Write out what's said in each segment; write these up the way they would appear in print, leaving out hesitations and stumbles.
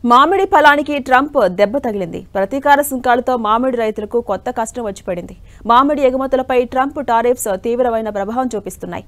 మామిడి ఫలానికి ట్రంప్ దెబ్బ తగిలింది. ప్రతీకార సుంకాలతో మామిడి రైతులకు కొత్త కష్టం వచ్చి పడింది. మామిడి ఎగుమతులపై ట్రంప్ టారిఫ్స్ తీవ్రమైన ప్రభావం చూపిస్తున్నాయి.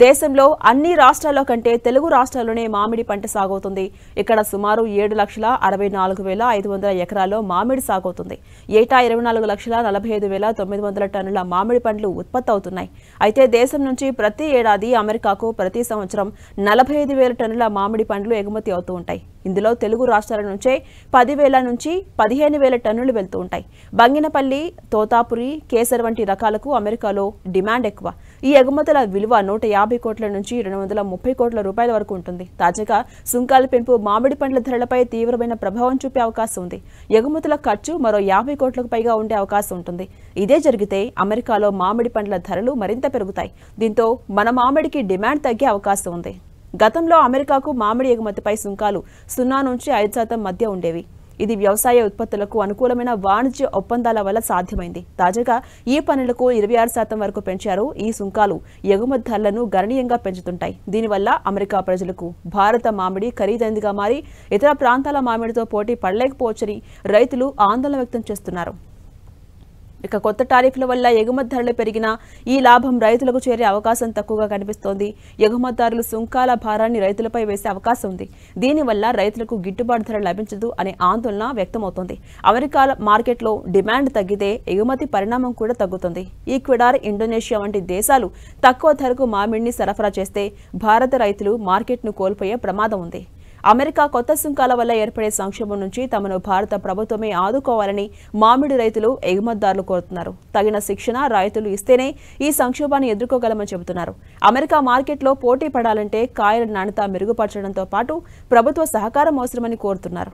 దేశంలో అన్ని రాష్ట్రాల్లో కంటే తెలుగు రాష్ట్రాల్లోనే మామిడి పంట సాగవుతుంది. ఇక్కడ సుమారు 7,64,500 ఎకరాల్లో మామిడి సాగవుతుంది. ఏటా 24,45,900 టన్నుల మామిడి పండ్లు ఉత్పత్తి అవుతున్నాయి. అయితే దేశం నుంచి ప్రతి ఏడాది అమెరికాకు ప్రతి సంవత్సరం 45,000 టన్నుల మామిడి పండ్లు ఎగుమతి అవుతూ ఉంటాయి. ఇందులో తెలుగు రాష్ట్రాల నుంచే 10,000 నుంచి 15,000 టన్నులు వెళ్తూ ఉంటాయి. బంగినపల్లి, తోతాపురి, కేసర్ వంటి రకాలకు అమెరికాలో డిమాండ్ ఎక్కువ. ఈ ఎగుమతుల విలువ 150 కోట్ల నుంచి 230 కోట్ల రూపాయల వరకు ఉంటుంది. తాజాగా సుంకాల పెంపు మామిడి పండ్ల ధరలపై తీవ్రమైన ప్రభావం చూపే అవకాశం ఉంది. ఎగుమతుల ఖర్చు మరో 50 కోట్లకు పైగా ఉండే అవకాశం ఉంటుంది. ఇదే జరిగితే అమెరికాలో మామిడి పండ్ల ధరలు మరింత పెరుగుతాయి. దీంతో మన మామిడికి డిమాండ్ తగ్గే అవకాశం ఉంది. గతంలో అమెరికాకు మామిడి ఎగుమతిపై సుంకాలు 0 నుంచి 5% మధ్య ఉండేవి. ఇది వ్యవసాయ ఉత్పత్తులకు అనుకూలమైన వాణిజ్య ఒప్పందాల వల్ల సాధ్యమైంది. తాజాగా ఈ పన్నులకు 26% వరకు పెంచారు. ఈ సుంకాలు ఎగుమతి ధరలను గణనీయంగా పెంచుతుంటాయి. దీనివల్ల అమెరికా ప్రజలకు భారత మామిడి ఖరీదైందిగా మారి ఇతర ప్రాంతాల మామిడితో పోటీ పడలేకపోవచ్చని రైతులు ఆందోళన వ్యక్తం చేస్తున్నారు. ఇక కొత్త టారిఫ్ల వల్ల ఎగుమతి ధరలు పెరిగినా ఈ లాభం రైతులకు చేరే అవకాశం తక్కువగా కనిపిస్తోంది. ఎగుమతిదారులు సుంకాల భారాన్ని రైతులపై వేసే అవకాశం ఉంది. దీనివల్ల రైతులకు గిట్టుబాటు ధర లభించదు అనే ఆందోళన వ్యక్తమవుతోంది. అమెరికా మార్కెట్లో డిమాండ్ తగ్గితే ఎగుమతి పరిణామం కూడా తగ్గుతుంది. ఈక్వెడార్, ఇండోనేషియా వంటి దేశాలు తక్కువ ధరకు మామిడిని సరఫరా చేస్తే భారత రైతులు మార్కెట్ను కోల్పోయే ప్రమాదం ఉంది. అమెరికా కొత్త సుంకాల వల్ల ఏర్పడే సంక్షోభం నుంచి తమను భారత ప్రభుత్వమే ఆదుకోవాలని మామిడి రైతులు, ఎగుమతిదారులు కోరుతున్నారు. తగిన శిక్షణ రైతులు ఇస్తేనే ఈ సంక్షోభాన్ని ఎదుర్కోగలమని చెబుతున్నారు. అమెరికా మార్కెట్లో పోటీ పడాలంటే కాయల నాణ్యత మెరుగుపరచడంతో పాటు ప్రభుత్వ సహకారం అవసరమని కోరుతున్నారు.